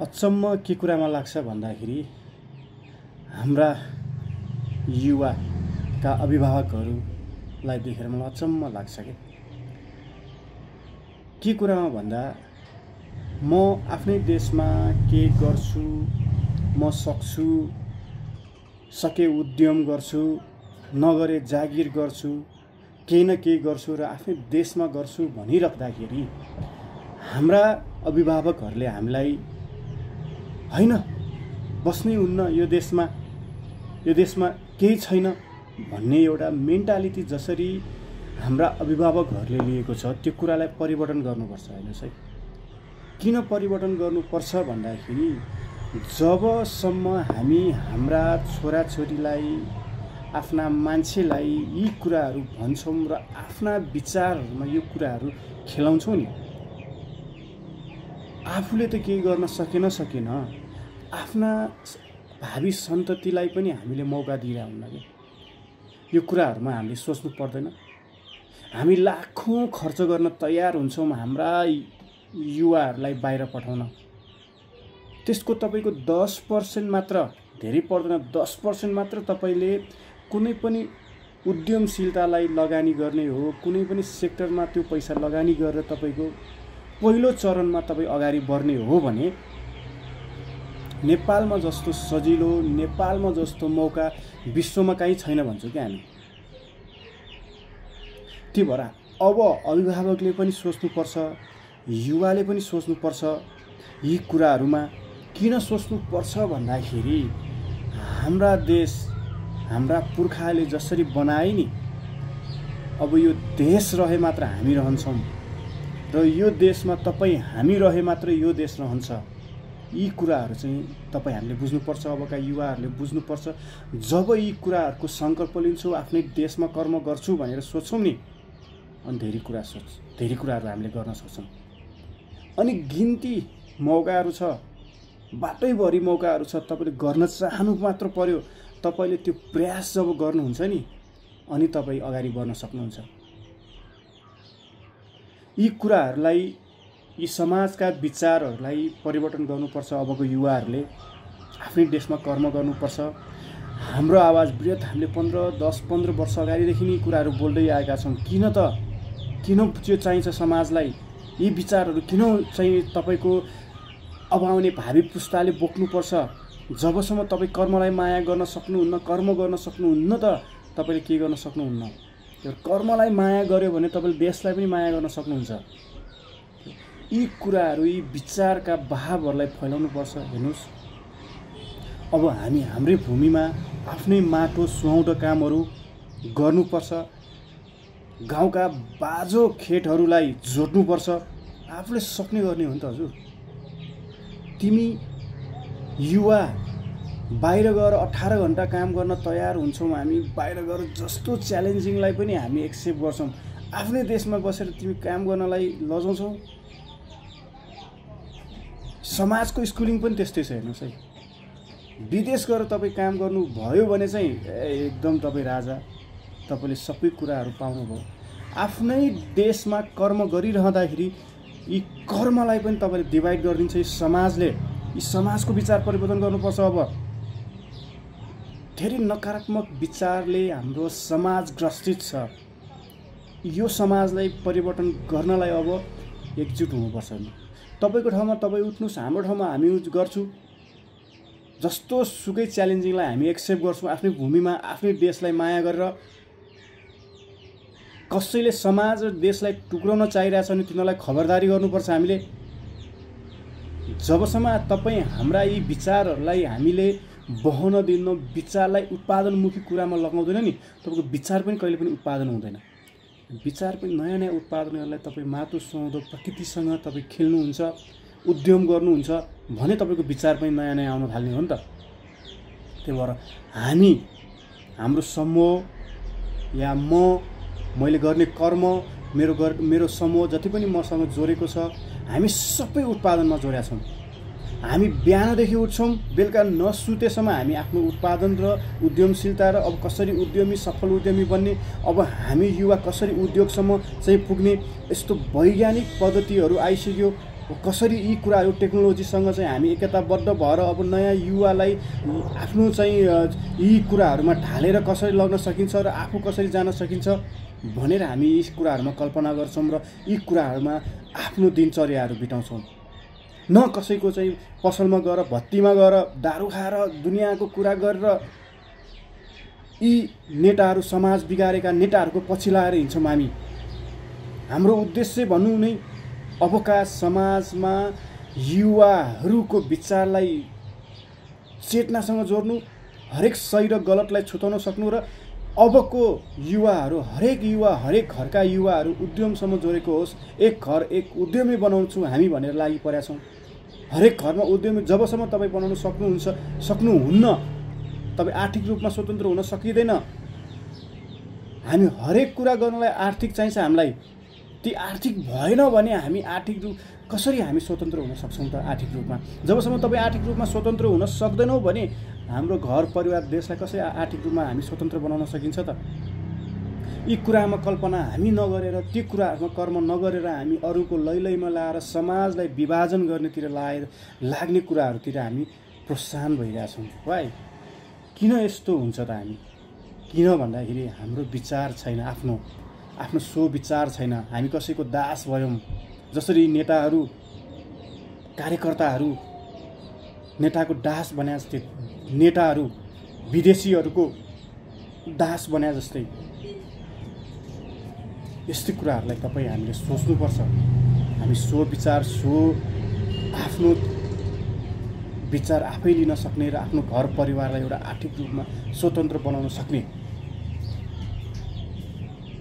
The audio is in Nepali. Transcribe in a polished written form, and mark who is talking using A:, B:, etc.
A: अचम्म के कुरामा लाग्छ भन्दाखेरि हाम्रा युवाका अभिभावकहरूलाई देखेर मलाई अचम्म लाग्छ के कुरामा भन्दा म आफ्नै देशमा के गर्छु, म सक्छु, सके उद्यम गर्छु, नगरे जागिर गर्छु, केही न केही गर्छु र आफ्नै देशमा गर्छु भनिराख्दाखेरि हाम्रा अभिभावकहरूले हामीलाई हैन बस्नै हुन्न यो देशमा केही छैन भन्ने एउटा मेन्टालिटी जसरी हाम्रा अभिभावकहरूले लिएको छ त्यो कुरालाई परिवर्तन गर्नुपर्छ। हेर्नुस् है, किन परिवर्तन गर्नुपर्छ भन्दाखेरि जबसम्म हामी हाम्रा छोराछोरीलाई आफ्ना मान्छेलाई यी कुराहरू भन्छौँ र आफ्ना विचारहरूमा यो कुराहरू खेलाउँछौँ नि, आफूले त केही गर्न सकेन आफ्ना भावी सन्ततिलाई पनि हामीले मौका दिइरहेका हुन्न कि यो कुराहरूमा हामीले सोच्नु पर्दैन। हामी लाखौं खर्च गर्न तयार हुन्छौँ हाम्रा युवाहरूलाई बाहिर पठाउन, त्यसको तपाईको 10% मात्र, धेरै पर्दैन 10% मात्र तपाईले कुनै पनि उद्यमशीलतालाई लगानी गर्ने हो, कुनै पनि सेक्टरमा त्यो पैसा लगानी गरेर तपाईको पहिलो चरणमा तपाई अगाडि बढ्ने हो भने नेपालमा जस्तो सजिलो, नेपालमा जस्तो मौका विश्वमा कहीँ छैन भन्छौँ कि हामी। त्यही भएर अब अभिभावकले पनि सोच्नुपर्छ, युवाले पनि सोच्नुपर्छ यी कुराहरूमा। किन सोच्नुपर्छ भन्दाखेरि हाम्रा देश हाम्रा पुर्खाले जसरी बनाए नि, अब यो देश रहे मात्र हामी रहन्छौँ र यो देशमा तपाई हामी रहे मात्र यो देश रहन्छ। यी कुराहरू चाहिँ तपाई हामीले बुझ्नुपर्छ, अबका युवाहरूले बुझ्नुपर्छ। जब यी कुराहरूको संकल्प लिन्छौँ, आफ्नै देशमा कर्म गर्छु भनेर सोच्छौँ नि, अनि धेरै कुराहरू हामीले गर्न सक्छौँ। अनि गिन्ती मौकाहरू छ, बाटैभरि मौकाहरू छ, तपाईले गर्न चाहनु मात्र पर्यो। तपाईले त्यो प्रयास जब गर्नुहुन्छ नि, अनि तपाई अगाडि बढ्न सक्नुहुन्छ। यी कुराहरूलाई, यी समाजका विचारहरूलाई परिवर्तन गर्नुपर्छ। अबको युवाहरूले आफ्नै देशमा कर्म गर्नुपर्छ। हाम्रो आवाज बृहत हामीले 10-15 वर्ष अगाडिदेखि यी कुराहरू बोल्दै आएका छौँ। किन त्यो चाहिन्छ समाजलाई, यी विचारहरू किन चाहिँ तपाईको अब आउने भावी पुस्ताले बोक्नुपर्छ। जबसम्म तपाई कर्मलाई माया गर्न सक्नुहुन्न, कर्म गर्न सक्नुहुन्न त तपाईले के गर्न सक्नुहुन्न। त्यो कर्मलाई माया गर्यो भने तपाईले देशलाई पनि माया गर्न सक्नुहुन्छ। यी कुराहरू, यी विचारका भावहरूलाई फैलाउनु पर्छ। हेर्नुस्, अब हामी हाम्रै भूमिमा आफ्नै माटो सुहाउँदो कामहरू गर्नुपर्छ। गाउँका बाजो खेतहरूलाई जोड्नुपर्छ। आफूले सक्ने गर्ने हो नि त हजुर। तिमी युवा बाहिर गएर 18 घण्टा काम गर्न तयार हुन्छौँ हामी, बाहिर गएर जस्तो च्यालेन्जिङलाई पनि हामी एक्सेप्ट गर्छौँ। आफ्नै देशमा बसेर तिमी काम गर्नलाई लजाउँछौ। समाजको स्कुलिङ पनि त्यस्तै छ। हेर्नुहोस् है, विदेश गएर तपाईँ काम गर्नु भयो भने चाहिँ एकदम तपाईँ राजा, तपाईँले सबै कुराहरू पाउनुभयो। आफ्नै देशमा कर्म गरिरहँदाखेरि यी कर्मलाई पनि तपाईँले डिभाइड गरिदिन्छ यी समाजले। यी समाजको विचार परिवर्तन गर्नुपर्छ। अब धेरै नकारात्मक विचारले हाम्रो समाज ग्रसित छ। यो समाजलाई परिवर्तन गर्नलाई अब एकजुट हुनुपर्छ। तपाईको ठाउँमा तपाईँ उठ्नुहोस्, हाम्रो ठाउँमा हामी गर्छौँ। जस्तो सुकै च्यालेन्जिङलाई हामी एक्सेप्ट गर्छौँ। आफ्नै भूमिमा आफ्नै देशलाई माया गरेर। कसैले समाज र देशलाई टुक्राउन चाहिरहेछ भने तिनीहरूलाई खबरदारी गर्नुपर्छ हामीले। जबसम्म तपाईँ हाम्रा यी विचारहरूलाई हामीले बहन दिन्न, विचारलाई उत्पादनमुखी कुरामा लगाउँदैन नि, तपाईँको विचार पनि कहिले पनि उत्पादन हुँदैन। विचार पनि नयाँ उत्पादनहरूलाई तपाईँ माटो सुहाउँदो प्रकृतिसँग तपाईँ खेल्नुहुन्छ, उद्यम गर्नुहुन्छ भने तपाईँको विचार पनि नयाँ आउन थाल्ने हो नि त। त्यही भएर हाम्रो समूह या मैले गर्ने कर्म, मेरो समूह जति पनि मसँग जोडेको छ, हामी सबै उत्पादनमा जोडेका छौँ। हामी बिहानदेखि उठ्छौँ, बेलुका नसुतेसम्म हामी आफ्नो उत्पादन र उद्यमशीलता र अब कसरी उद्यमी, सफल उद्यमी बन्ने, अब हामी युवा कसरी उद्योगसम्म चाहिँ पुग्ने, यस्तो वैज्ञानिक पद्धतिहरू आइसक्यो। कसरी यी कुराहरू टेक्नोलोजीसँग चाहिँ हामी एकताबद्ध भएर अब नयाँ युवालाई आफ्नो चाहिँ यी कुराहरूमा ढालेर कसरी लग्न सकिन्छ र आफू कसरी जान सकिन्छ भनेर हामी यी कुराहरूमा कल्पना गर्छौँ र यी कुराहरूमा आफ्नो दिनचर्याहरू बिताउँछौँ। न कसैको चाहिँ पसलमा गएर भत्तीमा गएर दारू खाएर दुनियाँको कुरा गरेर यी नेताहरू समाज बिगारेका नेताहरूको पछि लगाएर हिँड्छौँ हामी। हाम्रो उद्देश्य भन्नु नै अबका समाजमा युवाहरूको विचारलाई चेतनासँग जोड्नु, हरेक सही र गलतलाई छुटाउन सक्नु र अबको युवाहरू हरेक घरका युवाहरू उद्यमसम्म जोडेको होस्। एक घर एक उद्यमी बनाउँछौँ हामी भनेर लागि परेका छौँ। हरेक घरमा उद्यमी जबसम्म तपाईँ बनाउन सक्नुहुन्न, तपाईँ आर्थिक रूपमा स्वतन्त्र हुन सकिँदैन। हामी हरेक कुरा गर्नलाई आर्थिक चाहिन्छ हामीलाई। ती आर्थिक भएन भने हामी आर्थिक रूप कसरी हामी स्वतन्त्र हुन सक्छौँ त आर्थिक रूपमा? जबसम्म तपाईँ आर्थिक रूपमा स्वतन्त्र हुन सक्दैनौ भने हाम्रो घर परिवार देशलाई कसरी आर्थिक रूपमा हामी स्वतन्त्र बनाउन सकिन्छ त? यी कुरामा कल्पना हामी नगरेर, ती कुराहरूमा कर्म नगरेर हामी अरूको लैलैमा लाएर समाजलाई विभाजन गर्नेतिर लाग्ने कुराहरूतिर हामी प्रोत्साहन भइरहेछौँ। वाइ किन यस्तो हुन्छ त? हामी किन भन्दाखेरि हाम्रो विचार छैन, आफ्नो सो विचार छैन। हामी कसैको दास भयौँ। जसरी नेताहरू कार्यकर्ताहरू नेताको दास बने जस्तै, नेताहरू विदेशीहरूको दास बने जस्तै, यस्तै कुराहरूलाई तपाईँ हामीले सोच्नुपर्छ। हामी आफ्नो विचार आफै लिन सक्ने र आफ्नो घर परिवारलाई एउटा आर्थिक रूपमा स्वतन्त्र बनाउन सक्ने